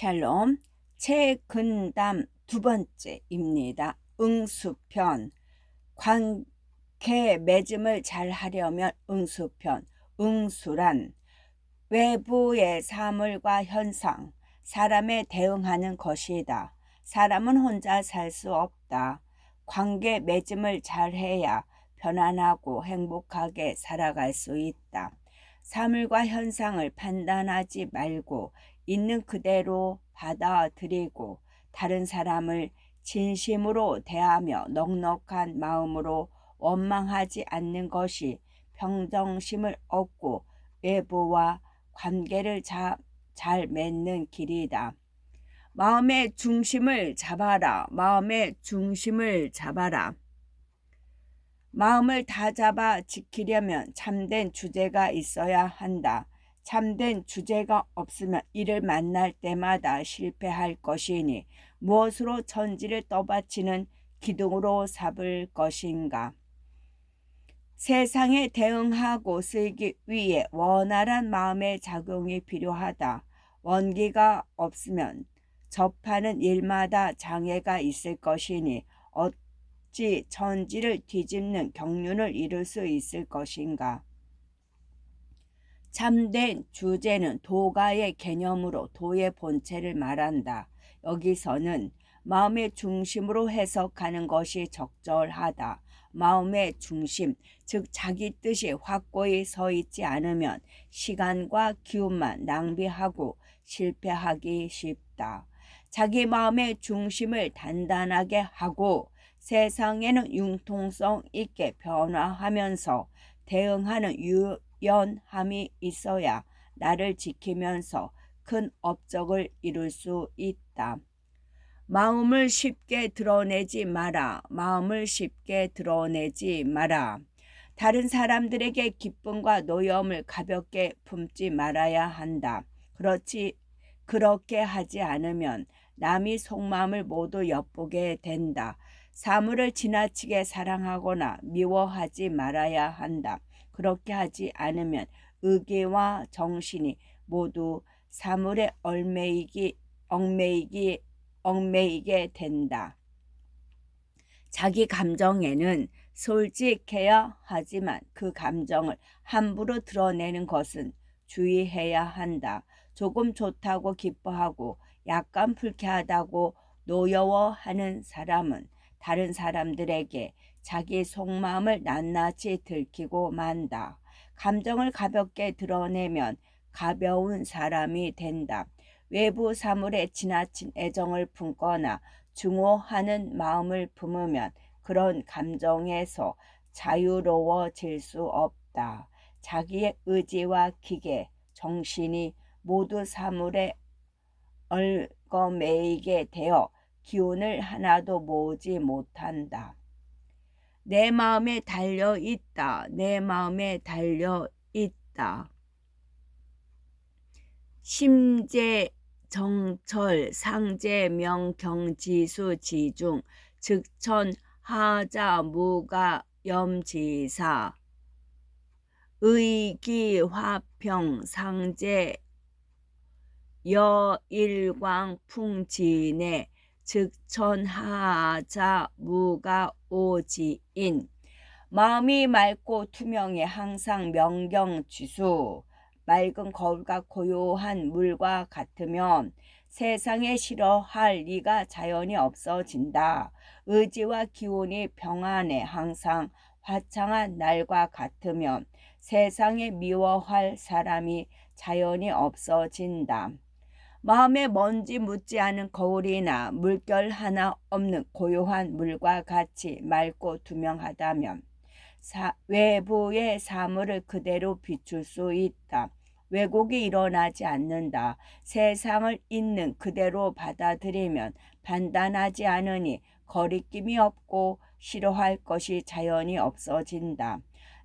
샬롬, 최근담 두 번째입니다. 응수편, 관계 맺음을 잘 하려면 응수편, 응수란 외부의 사물과 현상, 사람에 대응하는 것이다. 사람은 혼자 살 수 없다. 관계 맺음을 잘 해야 편안하고 행복하게 살아갈 수 있다. 사물과 현상을 판단하지 말고 있는 그대로 받아들이고 다른 사람을 진심으로 대하며 넉넉한 마음으로 원망하지 않는 것이 평정심을 얻고 외부와 관계를 잘 맺는 길이다. 마음의 중심을 잡아라. 마음의 중심을 잡아라. 마음을 다 잡아 지키려면 참된 주제가 있어야 한다. 참된 주제가 없으면 이를 만날 때마다 실패할 것이니 무엇으로 천지를 떠받치는 기둥으로 삼을 것인가. 세상에 대응하고 쓰기 위해 원활한 마음의 작용이 필요하다. 원기가 없으면 접하는 일마다 장애가 있을 것이니 어찌 천지를 뒤집는 경륜을 이룰 수 있을 것인가. 참된 주제는 도가의 개념으로 도의 본체를 말한다. 여기서는 마음의 중심으로 해석하는 것이 적절하다. 마음의 중심, 즉 자기 뜻이 확고히 서 있지 않으면 시간과 기운만 낭비하고 실패하기 쉽다. 자기 마음의 중심을 단단하게 하고 세상에는 융통성 있게 변화하면서 대응하는 유연함이 있어야 나를 지키면서 큰 업적을 이룰 수 있다. 마음을 쉽게 드러내지 마라. 마음을 쉽게 드러내지 마라. 다른 사람들에게 기쁨과 노여움을 가볍게 품지 말아야 한다. 그렇게 하지 않으면 남이 속마음을 모두 엿보게 된다. 사물을 지나치게 사랑하거나 미워하지 말아야 한다. 그렇게 하지 않으면 의기와 정신이 모두 사물에 얽매이게 된다. 자기 감정에는 솔직해야 하지만 그 감정을 함부로 드러내는 것은 주의해야 한다. 조금 좋다고 기뻐하고 약간 불쾌하다고 노여워하는 사람은 다른 사람들에게 자기 속마음을 낱낱이 들키고 만다. 감정을 가볍게 드러내면 가벼운 사람이 된다. 외부 사물에 지나친 애정을 품거나 증오하는 마음을 품으면 그런 감정에서 자유로워질 수 없다. 자기의 의지와 기계, 정신이 모두 사물에 얽어매이게 되어 기운을 하나도 모으지 못한다. 내 마음에 달려있다. 내 마음에 달려있다. 심재 정철 상재 명경 지수 지중 즉천 하자 무가 염지사 의기 화평 상재 여일광 풍진해 즉천 하자 무가 오지인. 마음이 맑고 투명해 항상 명경지수. 맑은 거울과 고요한 물과 같으면 세상에 싫어할 리가 자연히 없어진다. 의지와 기운이 평안해 항상 화창한 날과 같으면 세상에 미워할 사람이 자연히 없어진다. 마음에 먼지 묻지 않은 거울이나 물결 하나 없는 고요한 물과 같이 맑고 투명하다면 외부의 사물을 그대로 비출 수 있다. 왜곡이 일어나지 않는다. 세상을 있는 그대로 받아들이면 판단하지 않으니 거리낌이 없고 싫어할 것이 자연히 없어진다.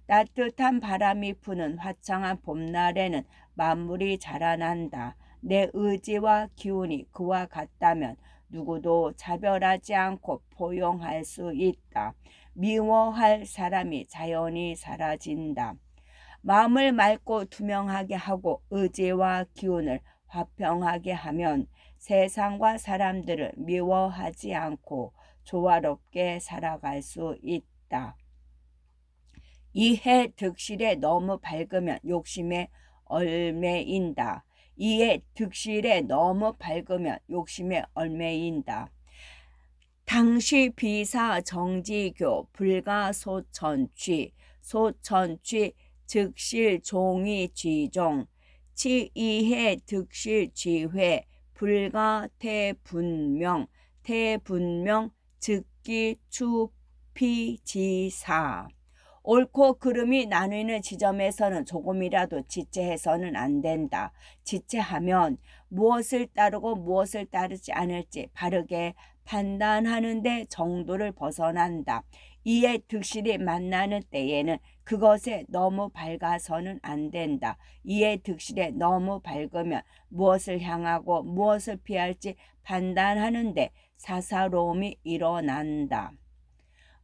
따뜻한 바람이 부는 화창한 봄날에는 만물이 자라난다. 내 의지와 기운이 그와 같다면 누구도 차별하지 않고 포용할 수 있다. 미워할 사람이 자연히 사라진다. 마음을 맑고 투명하게 하고 의지와 기운을 화평하게 하면 세상과 사람들을 미워하지 않고 조화롭게 살아갈 수 있다. 이해 득실에 너무 밝으면 욕심에 얽매인다. 이해 득실에 너무 밝으면 욕심에 얽매인다. 당시 비사 정지교 불가소천취 소천취 즉실 종이 쥐종 치이해 득실 쥐회 불가태분명 태분명 즉기 추피지사. 옳고 그름이 나뉘는 지점에서는 조금이라도 지체해서는 안 된다. 지체하면 무엇을 따르고 무엇을 따르지 않을지 바르게 판단하는 데 정도를 벗어난다. 이에 득실이 만나는 때에는 그것에 너무 밝아서는 안 된다. 이에 득실에 너무 밝으면 무엇을 향하고 무엇을 피할지 판단하는데 사사로움이 일어난다.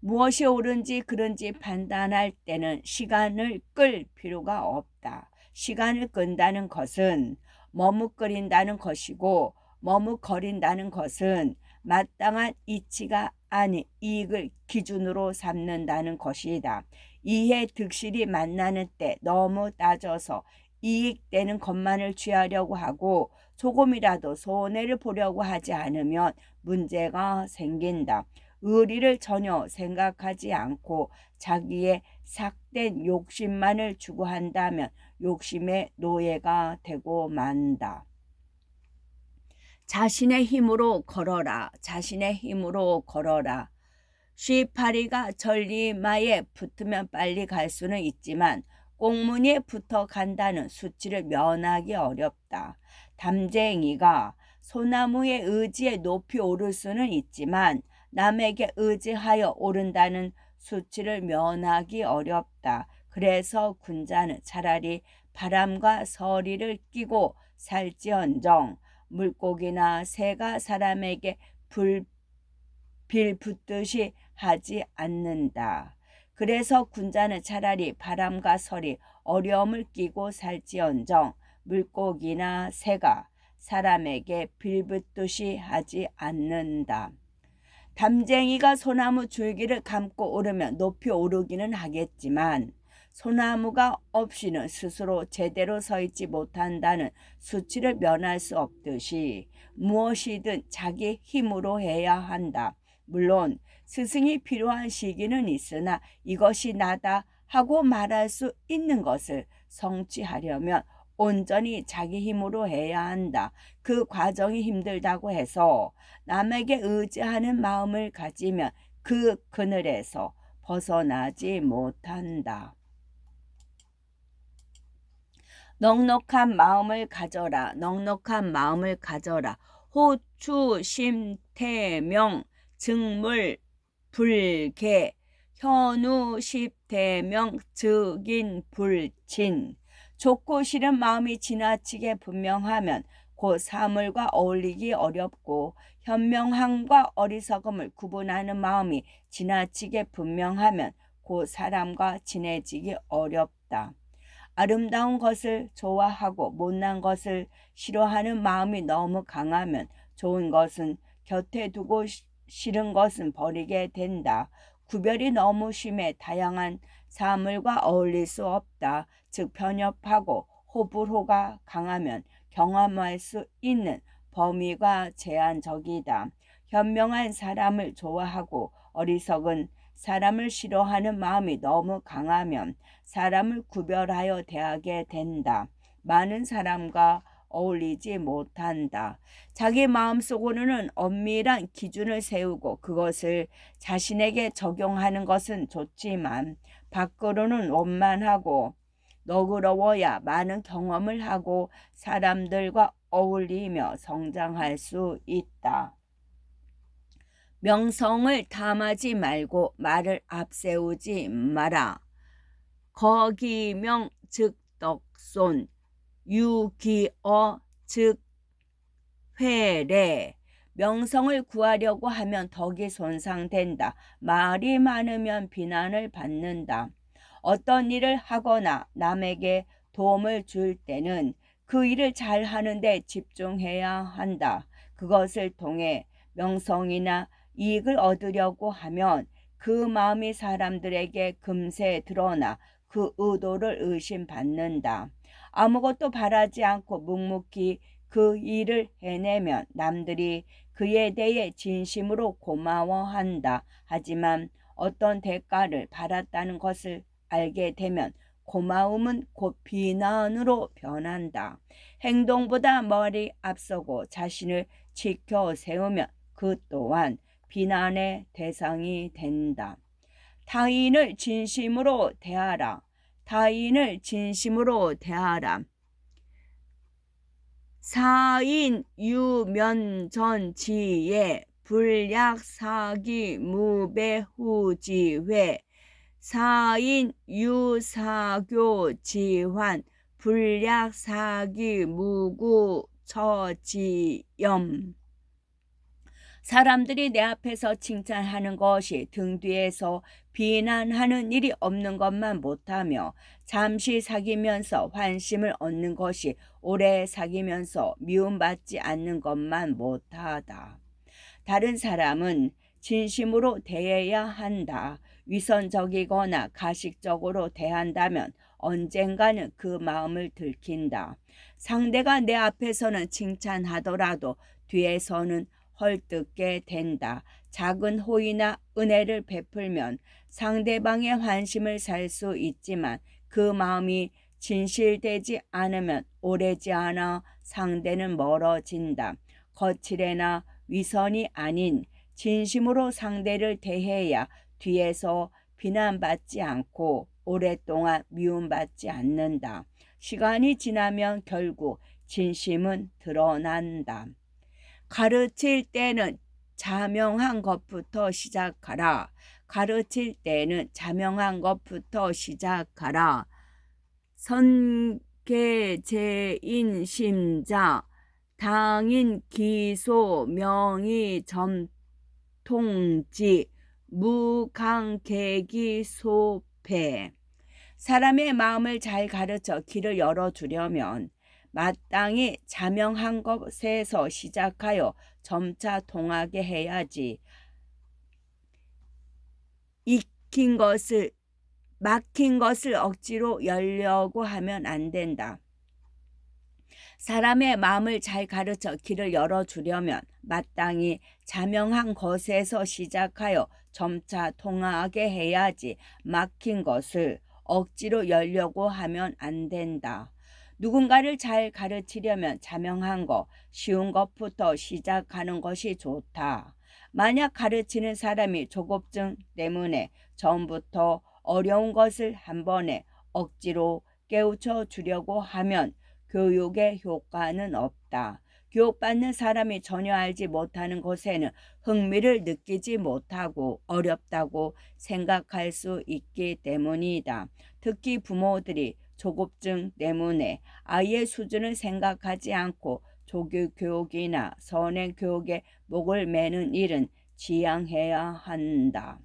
무엇이 옳은지 그른지 판단할 때는 시간을 끌 필요가 없다. 시간을 끈다는 것은 머뭇거린다는 것이고 머뭇거린다는 것은 마땅한 이치가 아닌 이익을 기준으로 삼는다는 것이다. 이해 득실이 만나는 때 너무 따져서 이익되는 것만을 취하려고 하고 조금이라도 손해를 보려고 하지 않으면 문제가 생긴다. 의리를 전혀 생각하지 않고 자기의 삭된 욕심만을 추구한다면 욕심의 노예가 되고 만다. 자신의 힘으로 걸어라. 자신의 힘으로 걸어라. 쉬파리가 전리마에 붙으면 빨리 갈 수는 있지만 꽁무니에 붙어 간다는 수치를 면하기 어렵다. 담쟁이가 소나무의 의지에 높이 오를 수는 있지만 남에게 의지하여 오른다는 수치를 면하기 어렵다. 그래서 군자는 차라리 바람과 서리를 끼고 살지언정 물고기나 새가 사람에게 빌붙듯이 하지 않는다. 그래서 군자는 차라리 바람과 서리 어려움을 끼고 살지언정 물고기나 새가 사람에게 빌붙듯이 하지 않는다. 담쟁이가 소나무 줄기를 감고 오르면 높이 오르기는 하겠지만 소나무가 없이는 스스로 제대로 서 있지 못한다는 수치를 면할 수 없듯이 무엇이든 자기 힘으로 해야 한다. 물론 스승이 필요한 시기는 있으나 이것이 나다 하고 말할 수 있는 것을 성취하려면 온전히 자기 힘으로 해야 한다. 그 과정이 힘들다고 해서 남에게 의지하는 마음을 가지면 그 그늘에서 벗어나지 못한다. 넉넉한 마음을 가져라. 넉넉한 마음을 가져라. 호추 심태명 증물 불개 현우 십태명 즉인 불친. 좋고 싫은 마음이 지나치게 분명하면 곧 사물과 어울리기 어렵고 현명함과 어리석음을 구분하는 마음이 지나치게 분명하면 곧 사람과 친해지기 어렵다. 아름다운 것을 좋아하고 못난 것을 싫어하는 마음이 너무 강하면 좋은 것은 곁에 두고 싫은 것은 버리게 된다. 구별이 너무 심해 다양한 사물과 어울릴 수 없다. 즉 편협하고 호불호가 강하면 경험할 수 있는 범위가 제한적이다. 현명한 사람을 좋아하고 어리석은 사람을 싫어하는 마음이 너무 강하면 사람을 구별하여 대하게 된다. 많은 사람과 어울리지 못한다. 자기 마음속으로는 엄밀한 기준을 세우고 그것을 자신에게 적용하는 것은 좋지만 밖으로는 원만하고 너그러워야 많은 경험을 하고 사람들과 어울리며 성장할 수 있다. 명성을 탐하지 말고 말을 앞세우지 마라. 거기명 즉 덕손 유기어 즉 회례. 명성을 구하려고 하면 덕이 손상된다. 말이 많으면 비난을 받는다. 어떤 일을 하거나 남에게 도움을 줄 때는 그 일을 잘 하는데 집중해야 한다. 그것을 통해 명성이나 이익을 얻으려고 하면 그 마음이 사람들에게 금세 드러나 그 의도를 의심받는다. 아무것도 바라지 않고 묵묵히 그 일을 해내면 남들이 그에 대해 진심으로 고마워한다. 하지만 어떤 대가를 받았다는 것을 알게 되면 고마움은 곧 비난으로 변한다. 행동보다 머리 앞서고 자신을 지켜 세우면 그 또한 비난의 대상이 된다. 타인을 진심으로 대하라. 타인을 진심으로 대하라. 사인 유면전지에 불약사기 무배후지회 사인 유사교지환 불약사기 무구처지염. 사람들이 내 앞에서 칭찬하는 것이 등 뒤에서 비난하는 일이 없는 것만 못하며 잠시 사귀면서 환심을 얻는 것이 오래 사귀면서 미움받지 않는 것만 못하다. 다른 사람은 진심으로 대해야 한다. 위선적이거나 가식적으로 대한다면 언젠가는 그 마음을 들킨다. 상대가 내 앞에서는 칭찬하더라도 뒤에서는 헐뜯게 된다. 작은 호의나 은혜를 베풀면 상대방의 환심을 살 수 있지만 그 마음이 진실되지 않으면 오래지 않아 상대는 멀어진다. 거칠애나 위선이 아닌 진심으로 상대를 대해야 뒤에서 비난받지 않고 오랫동안 미움받지 않는다. 시간이 지나면 결국 진심은 드러난다. 가르칠 때는 자명한 것부터 시작하라. 가르칠 때는 자명한 것부터 시작하라. 선계제인심자 당인 기소 명의 점통지 무강계기소패. 사람의 마음을 잘 가르쳐 길을 열어주려면 마땅히 자명한 것에서 시작하여 점차 통하게 해야지. 막힌 것을 억지로 열려고 하면 안 된다. 사람의 마음을 잘 가르쳐 길을 열어주려면 마땅히 자명한 것에서 시작하여 점차 통하게 해야지. 막힌 것을 억지로 열려고 하면 안 된다. 누군가를 잘 가르치려면 자명한 것, 쉬운 것부터 시작하는 것이 좋다. 만약 가르치는 사람이 조급증 때문에 처음부터 어려운 것을 한 번에 억지로 깨우쳐 주려고 하면 교육의 효과는 없다. 교육받는 사람이 전혀 알지 못하는 것에는 흥미를 느끼지 못하고 어렵다고 생각할 수 있기 때문이다. 특히 부모들이 조급증 때문에 아이의 수준을 생각하지 않고 조기 교육이나 선행 교육에 목을 매는 일은 지양해야 한다.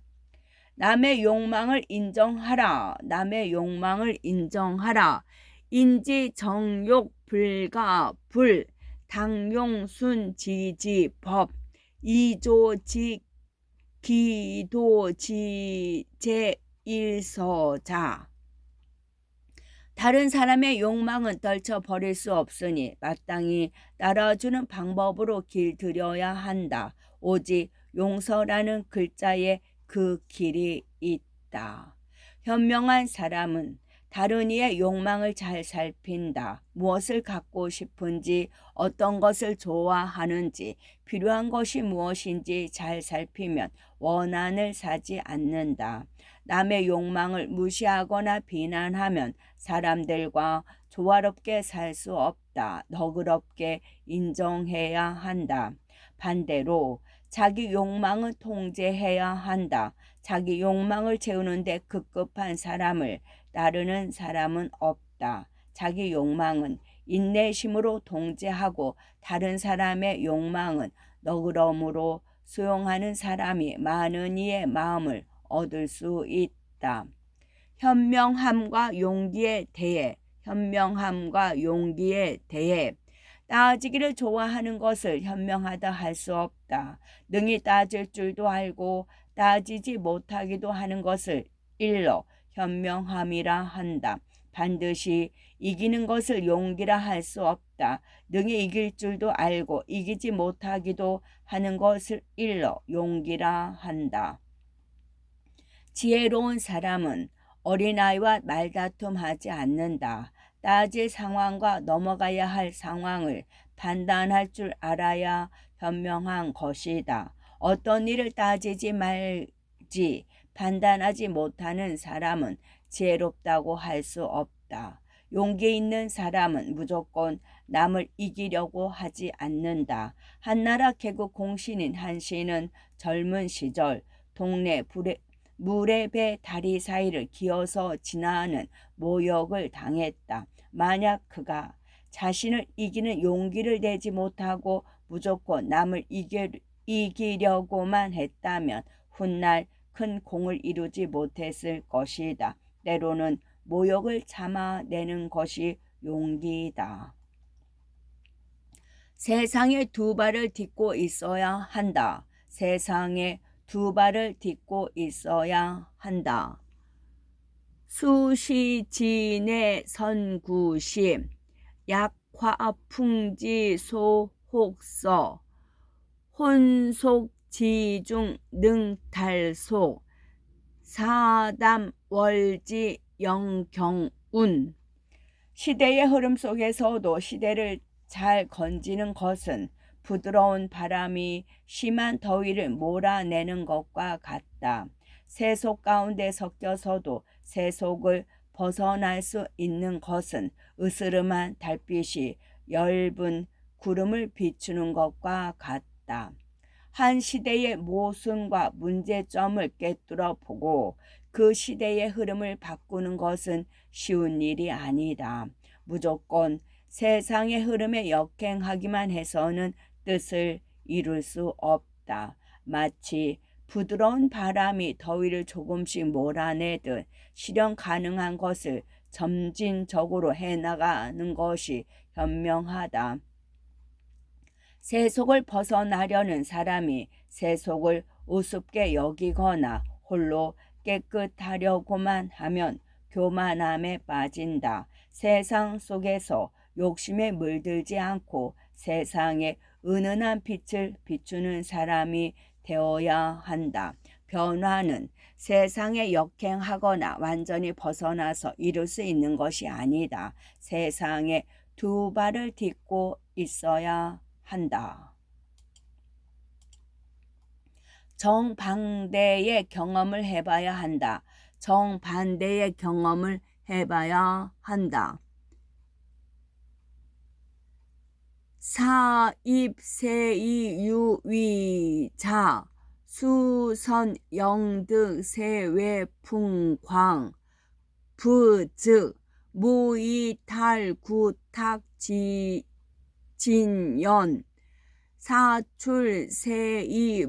남의 욕망을 인정하라. 남의 욕망을 인정하라. 인지정욕 불가불 당용순지지법 이조지 기도지 제1서자. 다른 사람의 욕망은 떨쳐버릴 수 없으니 마땅히 따라주는 방법으로 길들여야 한다. 오직 용서라는 글자에 그 길이 있다. 현명한 사람은 다른 이의 욕망을 잘 살핀다. 무엇을 갖고 싶은지, 어떤 것을 좋아하는지, 필요한 것이 무엇인지 잘 살피면 원한을 사지 않는다. 남의 욕망을 무시하거나 비난하면 사람들과 조화롭게 살 수 없다. 너그럽게 인정해야 한다. 반대로 자기 욕망은 통제해야 한다. 자기 욕망을 채우는데 급급한 사람을 따르는 사람은 없다. 자기 욕망은 인내심으로 통제하고 다른 사람의 욕망은 너그러움으로 수용하는 사람이 많은 이의 마음을 얻을 수 있다. 현명함과 용기에 대해 현명함과 용기에 대해 따지기를 좋아하는 것을 현명하다 할 수 없다. 능히 따질 줄도 알고 따지지 못하기도 하는 것을 일러 현명함이라 한다. 반드시 이기는 것을 용기라 할 수 없다. 능히 이길 줄도 알고 이기지 못하기도 하는 것을 일러 용기라 한다. 지혜로운 사람은 어린아이와 말다툼하지 않는다. 따질 상황과 넘어가야 할 상황을 판단할 줄 알아야 현명한 것이다. 어떤 일을 따지지 말지 판단하지 못하는 사람은 지혜롭다고 할 수 없다. 용기 있는 사람은 무조건 남을 이기려고 하지 않는다. 한나라 개국 공신인 한씨는 젊은 시절 동네 물의 배 다리 사이를 기어서 지나는 모욕을 당했다. 만약 그가 자신을 이기는 용기를 내지 못하고 무조건 남을 이기려고만 했다면 훗날 큰 공을 이루지 못했을 것이다. 때로는 모욕을 참아내는 것이 용기이다. 세상에 두 발을 딛고 있어야 한다. 세상에 두 발을 딛고 있어야 한다. 수시진의 선구심 약화풍지소혹서 혼속지중 능탈소 사담월지 영경운. 시대의 흐름 속에서도 시대를 잘 건지는 것은 부드러운 바람이 심한 더위를 몰아내는 것과 같다. 세속 가운데 섞여서도 세속을 벗어날 수 있는 것은 으스름한 달빛이 엷은 구름을 비추는 것과 같다. 한 시대의 모순과 문제점을 꿰뚫어 보고 그 시대의 흐름을 바꾸는 것은 쉬운 일이 아니다. 무조건 세상의 흐름에 역행하기만 해서는 뜻을 이룰 수 없다. 마치 부드러운 바람이 더위를 조금씩 몰아내듯 실현 가능한 것을 점진적으로 해나가는 것이 현명하다. 세속을 벗어나려는 사람이 세속을 우습게 여기거나 홀로 깨끗하려고만 하면 교만함에 빠진다. 세상 속에서 욕심에 물들지 않고 세상에 은은한 빛을 비추는 사람이 되어야 한다. 변화는 세상에 역행하거나 완전히 벗어나서 이룰 수 있는 것이 아니다. 세상에 두 발을 딛고 있어야 한다. 정반대의 경험을 해봐야 한다. 정반대의 경험을 해봐야 한다. 사입세이유위자 수선영득세외풍광 부즉 무이탈구탁진연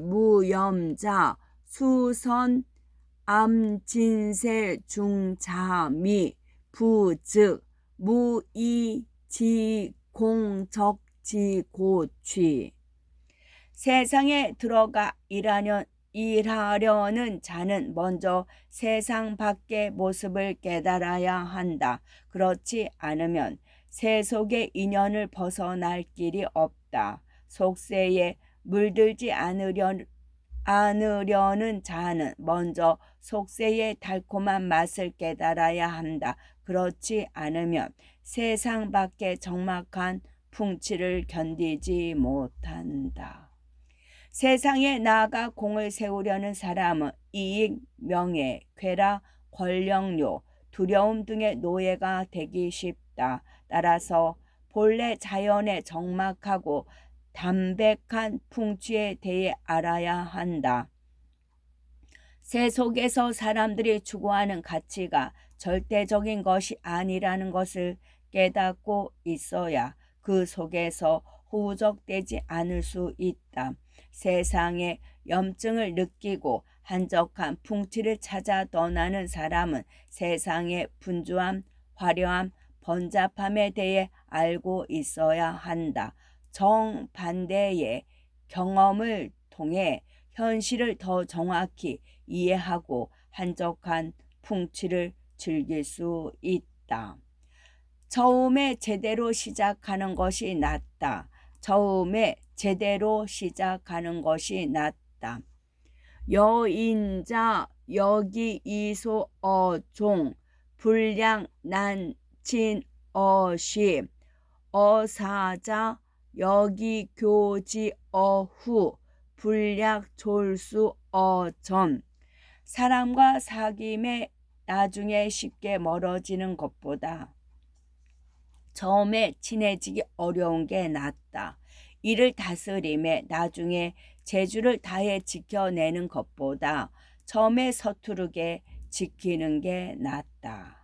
사출세이무염자 수선암진세중자미 부즉 무이지공적지고취. 세상에 들어가 일하려는 자는 먼저 세상 밖의 모습을 깨달아야 한다. 그렇지 않으면 세속의 인연을 벗어날 길이 없다. 속세에 물들지 않으려는 자는 먼저 속세의 달콤한 맛을 깨달아야 한다. 그렇지 않으면 세상 밖의 적막한 풍치를 견디지 못한다. 세상에 나아가 공을 세우려는 사람은 이익, 명예, 쾌락, 권력료, 두려움 등의 노예가 되기 쉽다. 따라서 본래 자연의 적막하고 담백한 풍취에 대해 알아야 한다. 세속에서 사람들이 추구하는 가치가 절대적인 것이 아니라는 것을 깨닫고 있어야 그 속에서 후적되지 않을 수 있다. 세상에 염증을 느끼고 한적한 풍치를 찾아 떠나는 사람은 세상의 분주함, 화려함, 번잡함에 대해 알고 있어야 한다. 정반대의 경험을 통해 현실을 더 정확히 이해하고 한적한 풍치를 즐길 수 있다. 처음에 제대로 시작하는 것이 낫다. 처음에 제대로 시작하는 것이 낫다. 여인자 여기 이소 어종 불량 난친 어시 어사자 여기 교지 어후 불약 졸수 어점. 사람과 사귐에 나중에 쉽게 멀어지는 것보다 처음에 친해지기 어려운 게 낫다. 이를 다스림에 나중에 재주를 다해 지켜내는 것보다 처음에 서투르게 지키는 게 낫다.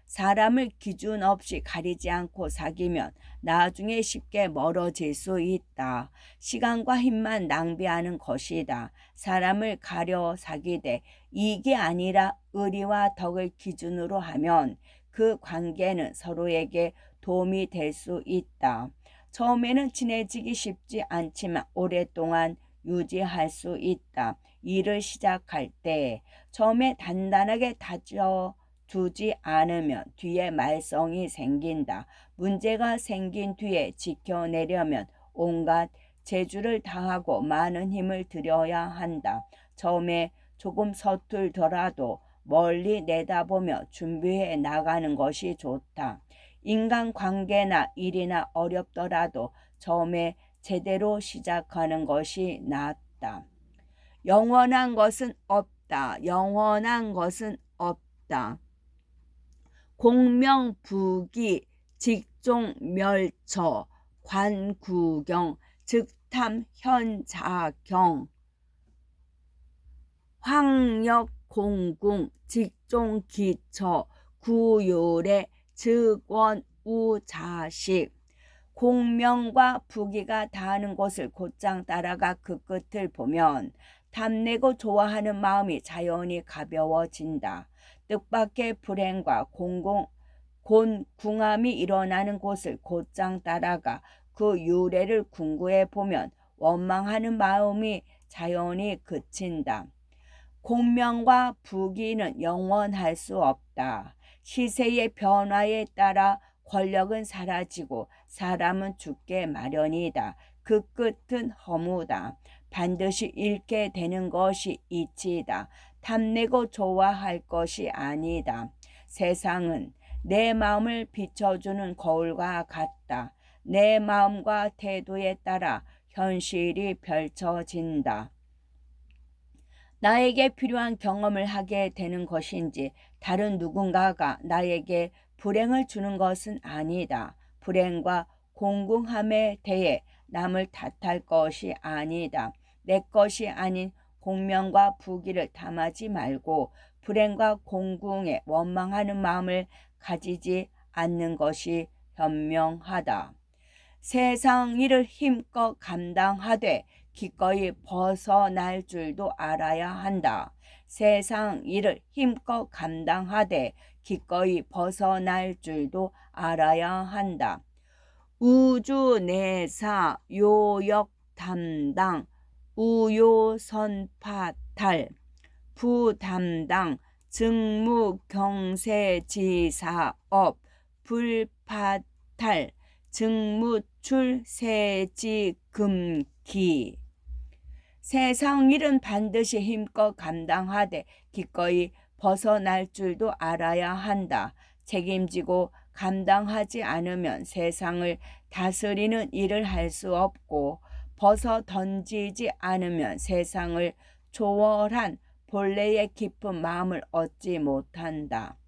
사람을 기준 없이 가리지 않고 사귀면 나중에 쉽게 멀어질 수 있다. 시간과 힘만 낭비하는 것이다. 사람을 가려 사귀되 이익이 아니라 의리와 덕을 기준으로 하면 그 관계는 서로에게 도움이 될 수 있다. 처음에는 친해지기 쉽지 않지만 오랫동안 유지할 수 있다. 일을 시작할 때 처음에 단단하게 다져두지 않으면 뒤에 말썽이 생긴다. 문제가 생긴 뒤에 지켜내려면 온갖 재주를 다하고 많은 힘을 들여야 한다. 처음에 조금 서툴더라도 멀리 내다보며 준비해 나가는 것이 좋다. 인간관계나 일이나 어렵더라도 처음에 제대로 시작하는 것이 낫다. 영원한 것은 없다. 영원한 것은 없다. 공명부기 직종멸처 관구경 즉탐현자경 황역공궁 직종기처 구요래 즉원우자식. 공명과 부기가 닿는 곳을 곧장 따라가 그 끝을 보면 탐내고 좋아하는 마음이 자연히 가벼워진다. 뜻밖의 불행과 곤궁함이 일어나는 곳을 곧장 따라가 그 유래를 궁구해 보면 원망하는 마음이 자연히 그친다. 공명과 부기는 영원할 수 없다. 시세의 변화에 따라 권력은 사라지고 사람은 죽게 마련이다. 그 끝은 허무다. 반드시 잃게 되는 것이 이치이다. 탐내고 좋아할 것이 아니다. 세상은 내 마음을 비춰주는 거울과 같다. 내 마음과 태도에 따라 현실이 펼쳐진다. 나에게 필요한 경험을 하게 되는 것인지 다른 누군가가 나에게 불행을 주는 것은 아니다. 불행과 공공함에 대해 남을 탓할 것이 아니다. 내 것이 아닌 공명과 부기를 탐하지 말고 불행과 공공에 원망하는 마음을 가지지 않는 것이 현명하다. 세상 일을 힘껏 감당하되 기꺼이 벗어날 줄도 알아야 한다. 세상 일을 힘껏 감당하되 기꺼이 벗어날 줄도 알아야 한다. 우주내사 요역 담당 우요선파탈 부담당 직무경세지사업 불파탈 직무출세지금기. 세상 일은 반드시 힘껏 감당하되 기꺼이 벗어날 줄도 알아야 한다. 책임지고 감당하지 않으면 세상을 다스리는 일을 할 수 없고 벗어 던지지 않으면 세상을 초월한 본래의 깊은 마음을 얻지 못한다.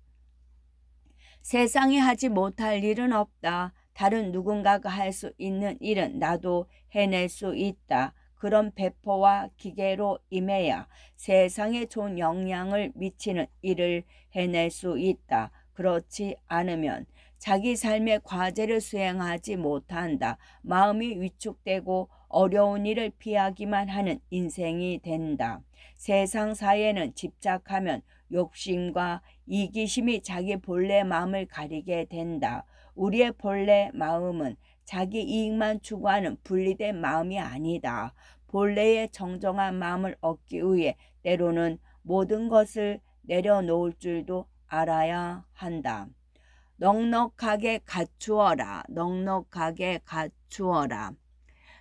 세상이 하지 못할 일은 없다. 다른 누군가가 할 수 있는 일은 나도 해낼 수 있다. 그런 배포와 기계로 임해야 세상에 좋은 영향을 미치는 일을 해낼 수 있다. 그렇지 않으면 자기 삶의 과제를 수행하지 못한다. 마음이 위축되고 어려운 일을 피하기만 하는 인생이 된다. 세상 사회는 집착하면 욕심과 이기심이 자기 본래 마음을 가리게 된다. 우리의 본래 마음은 자기 이익만 추구하는 분리된 마음이 아니다. 본래의 정정한 마음을 얻기 위해 때로는 모든 것을 내려놓을 줄도 알아야 한다. 넉넉하게 갖추어라. 넉넉하게 갖추어라.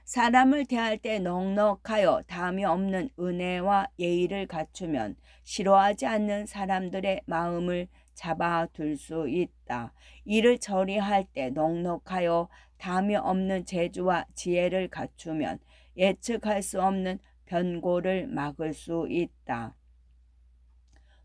사람을 대할 때 넉넉하여 담이 없는 은혜와 예의를 갖추면 싫어하지 않는 사람들의 마음을 잡아둘 수 있다. 이를 처리할 때 넉넉하여 담이 없는 재주와 지혜를 갖추면 예측할 수 없는 변고를 막을 수 있다.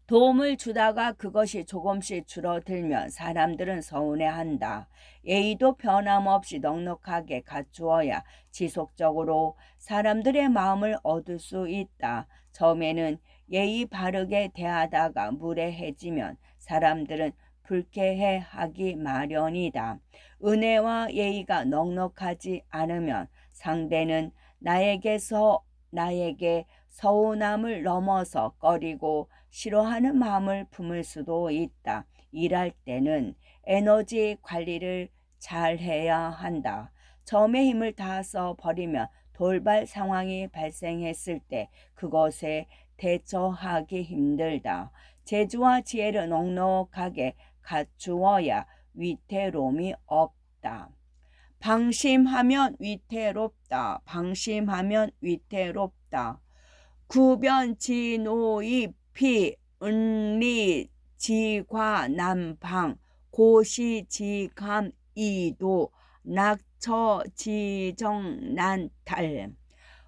도움을 주다가 그것이 조금씩 줄어들면 사람들은 서운해한다. 예의도 변함없이 넉넉하게 갖추어야 지속적으로 사람들의 마음을 얻을 수 있다. 처음에는 예의 바르게 대하다가 무례해지면 사람들은 불쾌해하기 마련이다. 은혜와 예의가 넉넉하지 않으면 상대는 나에게 서운함을 넘어서 꺼리고 싫어하는 마음을 품을 수도 있다. 일할 때는 에너지 관리를 잘 해야 한다. 처음에 힘을 다 써버리면 돌발 상황이 발생했을 때 그것에 대처하기 힘들다. 재주와 지혜를 넉넉하게 갖추어야 위태로움이 없다. 방심하면 위태롭다. 방심하면 위태롭다. 구변지노이피 은리지과남방 고시지감이도 낙처지정난탈.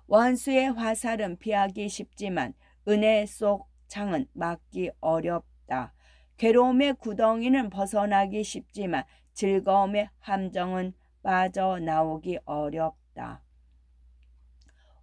원수의 화살은 피하기 쉽지만 은혜 속 창은 막기 어렵다. 괴로움의 구덩이는 벗어나기 쉽지만 즐거움의 함정은 빠져나오기 어렵다.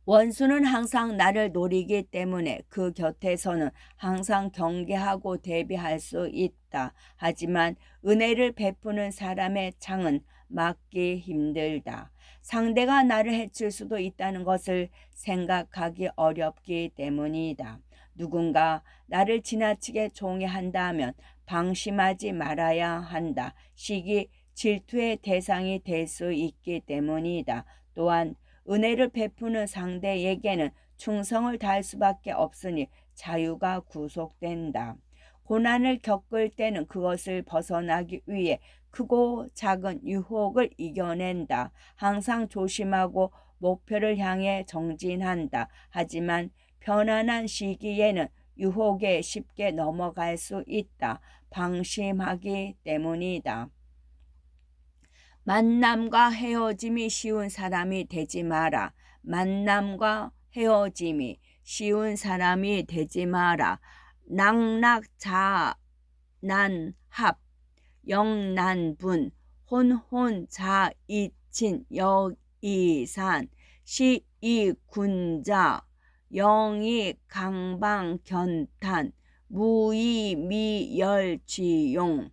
원수는 항상 나를 노리기 때문에 그 곁에서는 항상 경계하고 대비할 수 있다. 하지만 은혜를 베푸는 사람의 창은 막기 힘들다. 상대가 나를 해칠 수도 있다는 것을 생각하기 어렵기 때문이다. 누군가 나를 지나치게 종애한다면 방심하지 말아야 한다. 시기 질투의 대상이 될 수 있기 때문이다. 또한 은혜를 베푸는 상대에게는 충성을 다할 수밖에 없으니 자유가 구속된다. 고난을 겪을 때는 그것을 벗어나기 위해 크고 작은 유혹을 이겨낸다. 항상 조심하고 목표를 향해 정진한다. 하지만 편안한 시기에는 유혹에 쉽게 넘어갈 수 있다. 방심하기 때문이다. 만남과 헤어짐이 쉬운 사람이 되지 마라. 만남과 헤어짐이 쉬운 사람이 되지 마라. 낙낙자난합 영난분 혼혼자이친 여이산 시이군자 영이강방견탄 무이미열쥐용.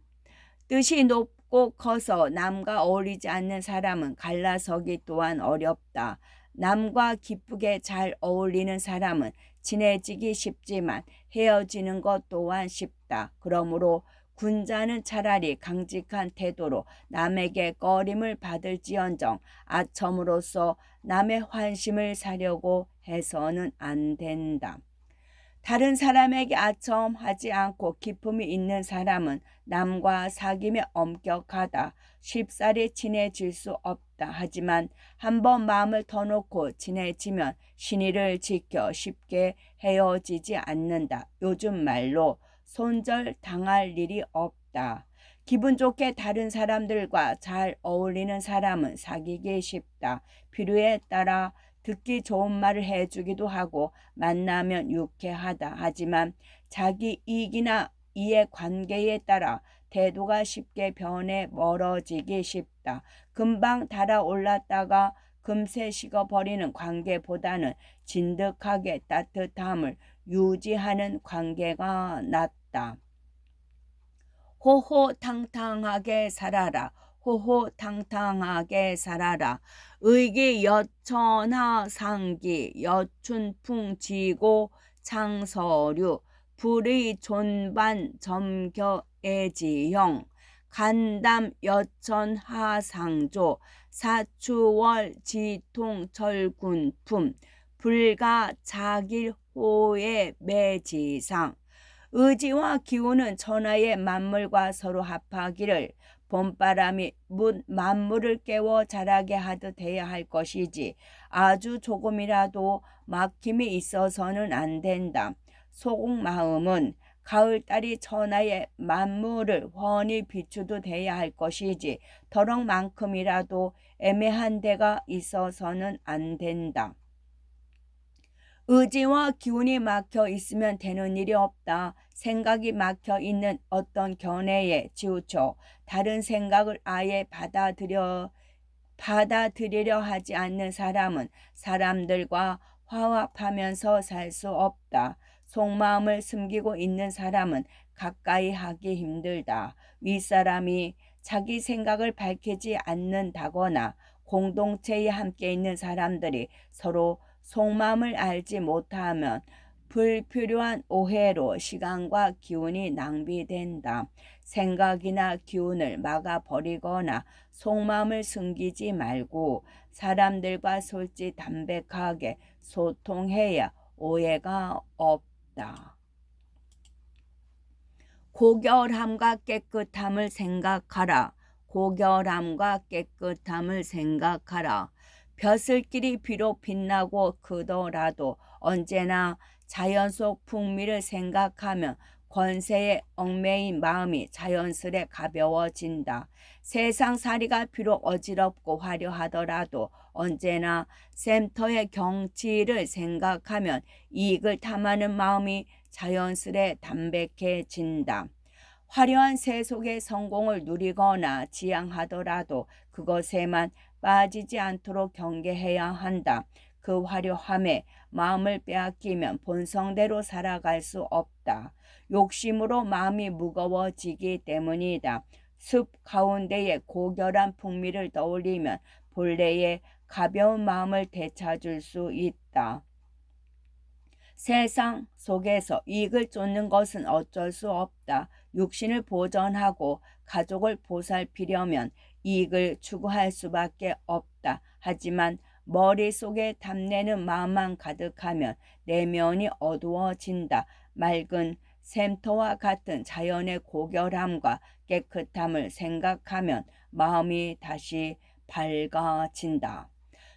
뜻이 높고 커서 남과 어울리지 않는 사람은 갈라서기 또한 어렵다. 남과 기쁘게 잘 어울리는 사람은 친해지기 쉽지만 헤어지는 것 또한 쉽다. 그러므로 군자는 차라리 강직한 태도로 남에게 꺼림을 받을지언정 아첨으로써 남의 환심을 사려고 해서는 안 된다. 다른 사람에게 아첨하지 않고 기품이 있는 사람은 남과 사귐에 엄격하다. 쉽사리 친해질 수 없다. 하지만 한번 마음을 터놓고 친해지면 신의를 지켜 쉽게 헤어지지 않는다. 요즘 말로 손절당할 일이 없다. 기분 좋게 다른 사람들과 잘 어울리는 사람은 사귀기 쉽다. 필요에 따라 듣기 좋은 말을 해주기도 하고 만나면 유쾌하다. 하지만 자기 이익이나 이해관계에 따라 태도가 쉽게 변해 멀어지기 쉽다. 금방 달아올랐다가 금세 식어버리는 관계보다는 진득하게 따뜻함을 유지하는 관계가 낫다. 호호탕탕하게 살아라. 호호탕탕하게 살아라. 의기여천하상기 여춘풍지고 창서류 불의 존반 점겨애지형 간담 여천 하상조 사추월 지통 철군품 불가 자길 호의 매지상. 의지와 기운은 천하의 만물과 서로 합하기를 봄바람이 만물을 깨워 자라게 하듯 해야 할 것이지 아주 조금이라도 막힘이 있어서는 안 된다. 속마음은 가을달이 천하의 만물을 훤히 비추듯 해야 할 것이지 더럭만큼이라도 애매한 데가 있어서는 안 된다. 의지와 기운이 막혀 있으면 되는 일이 없다. 생각이 막혀 있는 어떤 견해에 치우쳐 다른 생각을 아예 받아들이려 하지 않는 사람은 사람들과 화합하면서 살 수 없다. 속마음을 숨기고 있는 사람은 가까이 하기 힘들다. 윗사람이 자기 생각을 밝히지 않는다거나 공동체에 함께 있는 사람들이 서로 속마음을 알지 못하면 불필요한 오해로 시간과 기운이 낭비된다. 생각이나 기운을 막아버리거나 속마음을 숨기지 말고 사람들과 솔직담백하게 소통해야 오해가 없다. 고결함과 깨끗함을 생각하라. 고결함과 깨끗함을 생각하라. 벼슬길이 비록 빛나고 크더라도 언제나 자연 속 풍미를 생각하면 권세에 얽매인 마음이 자연스레 가벼워진다. 세상살이가 비록 어지럽고 화려하더라도 언제나 센터의 경치를 생각하면 이익을 탐하는 마음이 자연스레 담백해진다. 화려한 세속의 성공을 누리거나 지향하더라도 그것에만 빠지지 않도록 경계해야 한다. 그 화려함에 마음을 빼앗기면 본성대로 살아갈 수 없다. 욕심으로 마음이 무거워지기 때문이다. 숲 가운데에 고결한 풍미를 떠올리면 본래의 가벼운 마음을 되찾을 수 있다. 세상 속에서 이익을 쫓는 것은 어쩔 수 없다. 육신을 보전하고 가족을 보살피려면 이익을 추구할 수밖에 없다. 하지만 머릿속에 탐내는 마음만 가득하면 내면이 어두워진다. 맑은 샘터와 같은 자연의 고결함과 깨끗함을 생각하면 마음이 다시 밝아진다.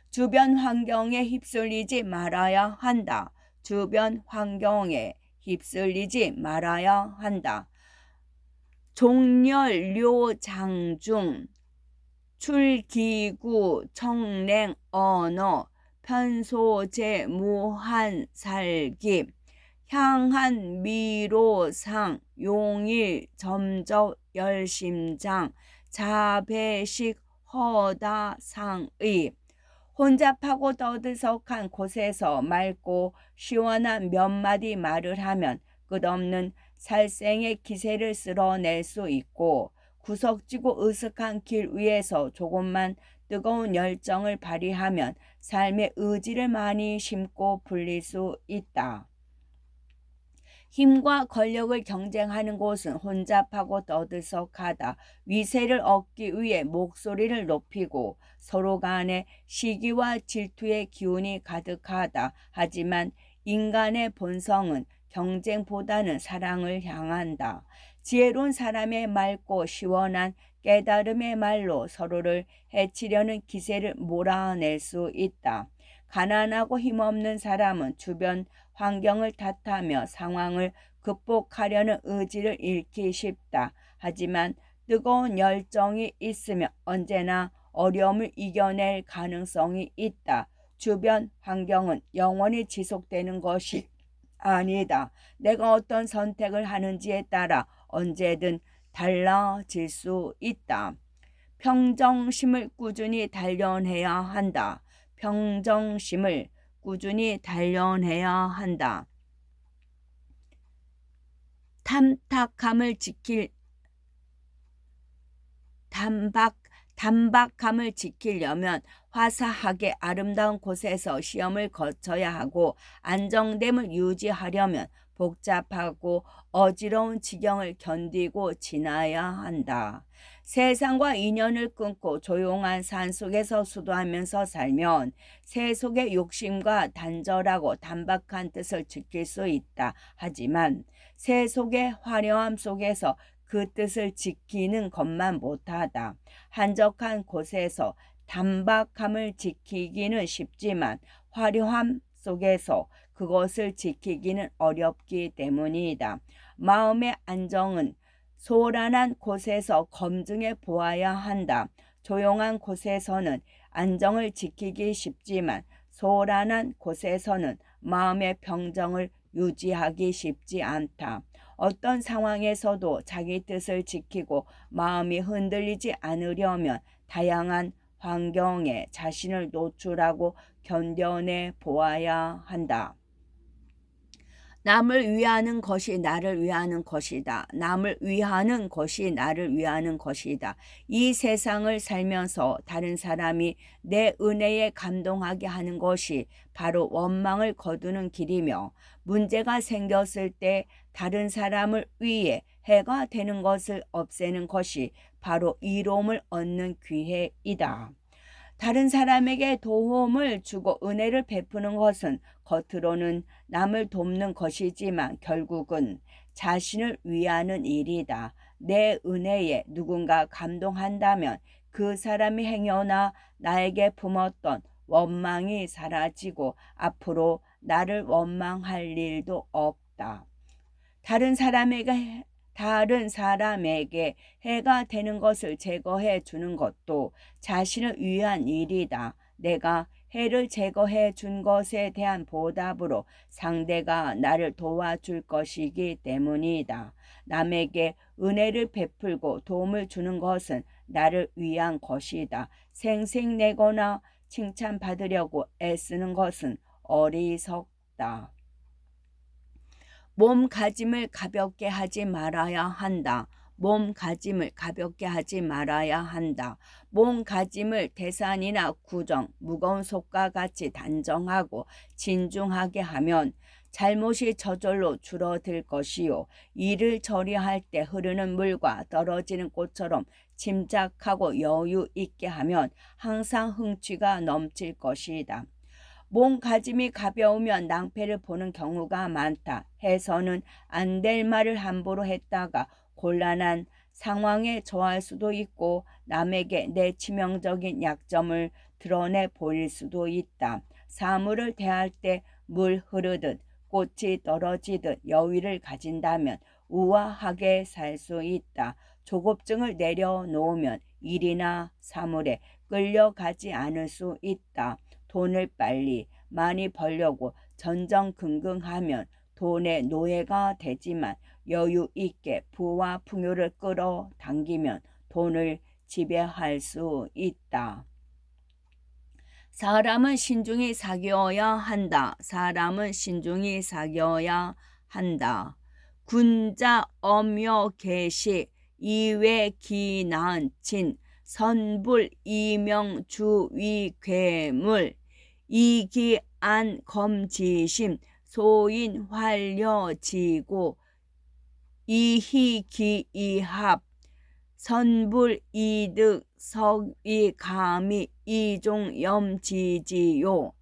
주변 환경에 휩쓸리지 말아야 한다. 주변 환경에 휩쓸리지 말아야 한다. 종렬료장중 출기구 청랭 언어 편소제 무한살기 향한 미로상 용일 점적 열심장 자배식 허다상의. 혼잡하고 떠들썩한 곳에서 맑고 시원한 몇 마디 말을 하면 끝없는 살생의 기세를 쓸어낼 수 있고 구석지고 으슥한 길 위에서 조금만 뜨거운 열정을 발휘하면 삶의 의지를 많이 심고 불릴 수 있다. 힘과 권력을 경쟁하는 곳은 혼잡하고 떠들썩하다. 위세를 얻기 위해 목소리를 높이고 서로 간에 시기와 질투의 기운이 가득하다. 하지만 인간의 본성은 경쟁보다는 사랑을 향한다. 지혜로운 사람의 맑고 시원한 깨달음의 말로 서로를 해치려는 기세를 몰아낼 수 있다. 가난하고 힘없는 사람은 주변 환경을 탓하며 상황을 극복하려는 의지를 잃기 쉽다. 하지만 뜨거운 열정이 있으면 언제나 어려움을 이겨낼 가능성이 있다. 주변 환경은 영원히 지속되는 것이 아니다. 내가 어떤 선택을 하는지에 따라 언제든 달라질 수 있다. 평정심을 꾸준히 단련해야 한다. 평정심을 꾸준히 단련해야 한다. 단박함을 지키려면 화사하게 아름다운 곳에서 시험을 거쳐야 하고 안정됨을 유지하려면 복잡하고 어지러운 지경을 견디고 지나야 한다. 세상과 인연을 끊고 조용한 산속에서 수도하면서 살면 세속의 욕심과 단절하고 단박한 뜻을 지킬 수 있다. 하지만 세속의 화려함 속에서 그 뜻을 지키는 것만 못하다. 한적한 곳에서 단박함을 지키기는 쉽지만 화려함 속에서 그것을 지키기는 어렵기 때문이다. 마음의 안정은 소란한 곳에서 검증해 보아야 한다. 조용한 곳에서는 안정을 지키기 쉽지만 소란한 곳에서는 마음의 평정을 유지하기 쉽지 않다. 어떤 상황에서도 자기 뜻을 지키고 마음이 흔들리지 않으려면 다양한 환경에 자신을 노출하고 견뎌내 보아야 한다. 남을 위하는 것이 나를 위하는 것이다. 남을 위하는 것이 나를 위하는 것이다. 이 세상을 살면서 다른 사람이 내 은혜에 감동하게 하는 것이 바로 원망을 거두는 길이며, 문제가 생겼을 때 다른 사람을 위해 해가 되는 것을 없애는 것이 바로 이로움을 얻는 기회이다. 다른 사람에게 도움을 주고 은혜를 베푸는 것은 겉으로는 남을 돕는 것이지만 결국은 자신을 위하는 일이다. 내 은혜에 누군가 감동한다면 그 사람이 행여나 나에게 품었던 원망이 사라지고 앞으로 나를 원망할 일도 없다. 다른 사람에게 해가 되는 것을 제거해 주는 것도 자신을 위한 일이다. 내가 해를 제거해 준 것에 대한 보답으로 상대가 나를 도와줄 것이기 때문이다. 남에게 은혜를 베풀고 도움을 주는 것은 나를 위한 것이다. 생색내거나 칭찬받으려고 애쓰는 것은 어리석다. 몸가짐을 가볍게 하지 말아야 한다. 몸가짐을 가볍게 하지 말아야 한다. 몸가짐을 대산이나 구정, 무거운 솥과 같이 단정하고 진중하게 하면 잘못이 저절로 줄어들 것이요. 일을 처리할 때 흐르는 물과 떨어지는 꽃처럼 침착하고 여유 있게 하면 항상 흥취가 넘칠 것이다. 몸가짐이 가벼우면 낭패를 보는 경우가 많다. 해서는 안 될 말을 함부로 했다가 곤란한 상황에 처할 수도 있고 남에게 내 치명적인 약점을 드러내 보일 수도 있다. 사물을 대할 때 물 흐르듯 꽃이 떨어지듯 여유를 가진다면 우아하게 살 수 있다. 조급증을 내려놓으면 일이나 사물에 끌려가지 않을 수 있다. 돈을 빨리 많이 벌려고 전전긍긍하면 돈의 노예가 되지만 여유 있게 부와 풍요를 끌어당기면 돈을 지배할 수 있다. 사람은 신중히 사귀어야 한다. 사람은 신중히 사귀어야 한다. 군자 엄여 계시 이외 기난 진 선불 이명 주위 괴물 이기안 검지심 소인 활려지고 이희기이합 선불 이득 석이 감이 이종염지지요.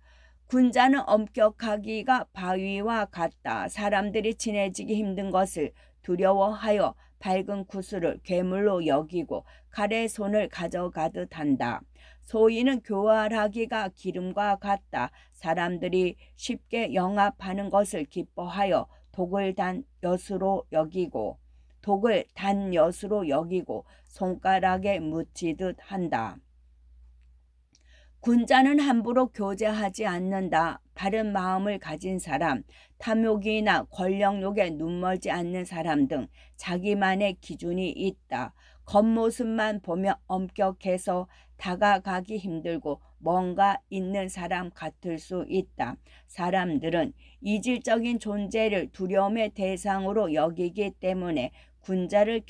군자는 엄격하기가 바위와 같다. 사람들이 친해지기 힘든 것을 두려워하여 밝은 구슬을 괴물로 여기고 칼에 손을 가져가듯 한다. 소인은 교활하기가 기름과 같다. 사람들이 쉽게 영합하는 것을 기뻐하여 독을 단 엿으로 여기고 손가락에 묻히듯 한다. 군자는 함부로 교제하지 않는다. 바른 마음을 가진 사람, 탐욕이나 권력욕에 눈멀지 않는 사람 등 자기만의 기준이 있다. 겉모습만 보면 엄격해서 다가가기 힘들고 뭔가 있는 사람 같을 수 있다. 사람들은 이질적인 존재를 두려움의 대상으로 여기기 때문에 군자를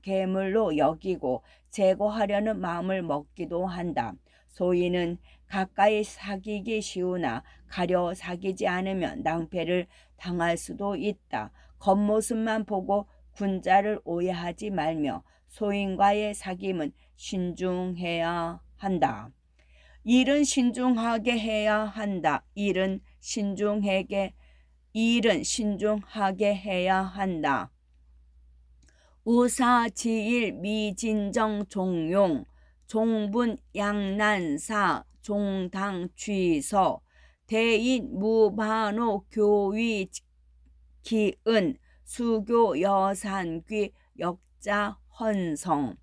괴물로 여기고 제거하려는 마음을 먹기도 한다. 소인은 가까이 사귀기 쉬우나 가려 사귀지 않으면 낭패를 당할 수도 있다. 겉모습만 보고 군자를 오해하지 말며 소인과의 사귐은 신중해야 한다. 일은 신중하게 해야 한다. 일은 신중하게 해야 한다. 우사지일 미진정 종용 종분 양난사 종당취서 대인 무반호 교위 기은 수교 여산귀 역자 헌성.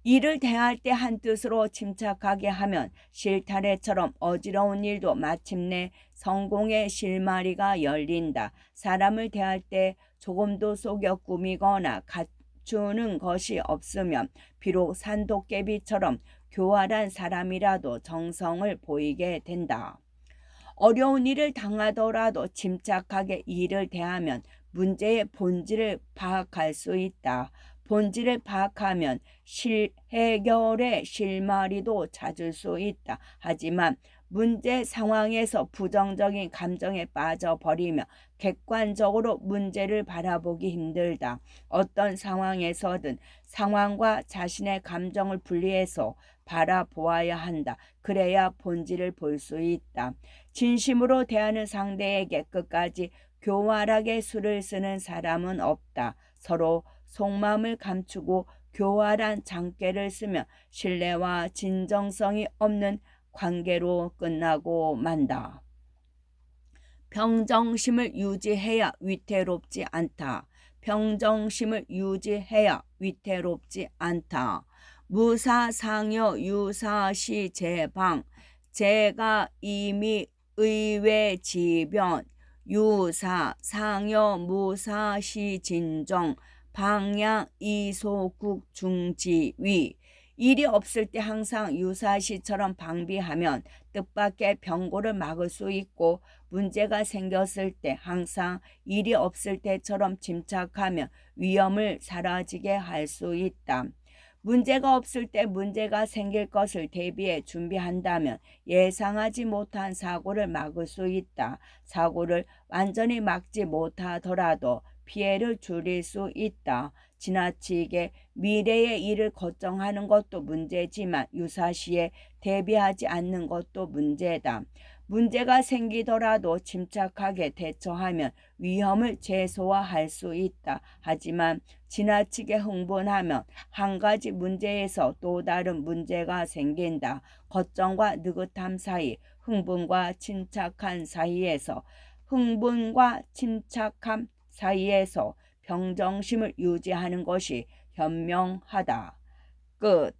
일을 대할 때 한뜻으로 침착하게 하면 실타래처럼 어지러운 일도 마침내 성공의 실마리가 열린다. 사람을 대할 때 조금도 속여 꾸미거나 갖추는 것이 없으면 비록 산도깨비처럼 교활한 사람이라도 정성을 보이게 된다. 어려운 일을 당하더라도 침착하게 일을 대하면 문제의 본질을 파악할 수 있다. 본질을 파악하면 해결의 실마리도 찾을 수 있다. 하지만 문제 상황에서 부정적인 감정에 빠져버리며 객관적으로 문제를 바라보기 힘들다. 어떤 상황에서든 상황과 자신의 감정을 분리해서 바라보아야 한다. 그래야 본질을 볼 수 있다. 진심으로 대하는 상대에게 끝까지 교활하게 수를 쓰는 사람은 없다. 서로 속마음을 감추고 교활한 장꾀를 쓰면 신뢰와 진정성이 없는 관계로 끝나고 만다. 평정심을 유지해야 위태롭지 않다. 평정심을 유지해야 위태롭지 않다. 무사상여 유사시 제방 제가 이미 의외 지변 유사 상여 무사시 진정 방향 이소국 중지위. 일이 없을 때 항상 유사시처럼 방비하면 뜻밖의 병고를 막을 수 있고, 문제가 생겼을 때 항상 일이 없을 때처럼 침착하면 위험을 사라지게 할 수 있다. 문제가 없을 때 문제가 생길 것을 대비해 준비한다면 예상하지 못한 사고를 막을 수 있다. 사고를 완전히 막지 못하더라도 피해를 줄일 수 있다. 지나치게 미래의 일을 걱정하는 것도 문제지만 유사시에 대비하지 않는 것도 문제다. 문제가 생기더라도 침착하게 대처하면 위험을 최소화할 수 있다. 하지만 지나치게 흥분하면 한 가지 문제에서 또 다른 문제가 생긴다. 걱정과 느긋함 사이, 흥분과 침착함 사이에서 평정심을 유지하는 것이 현명하다. 끝.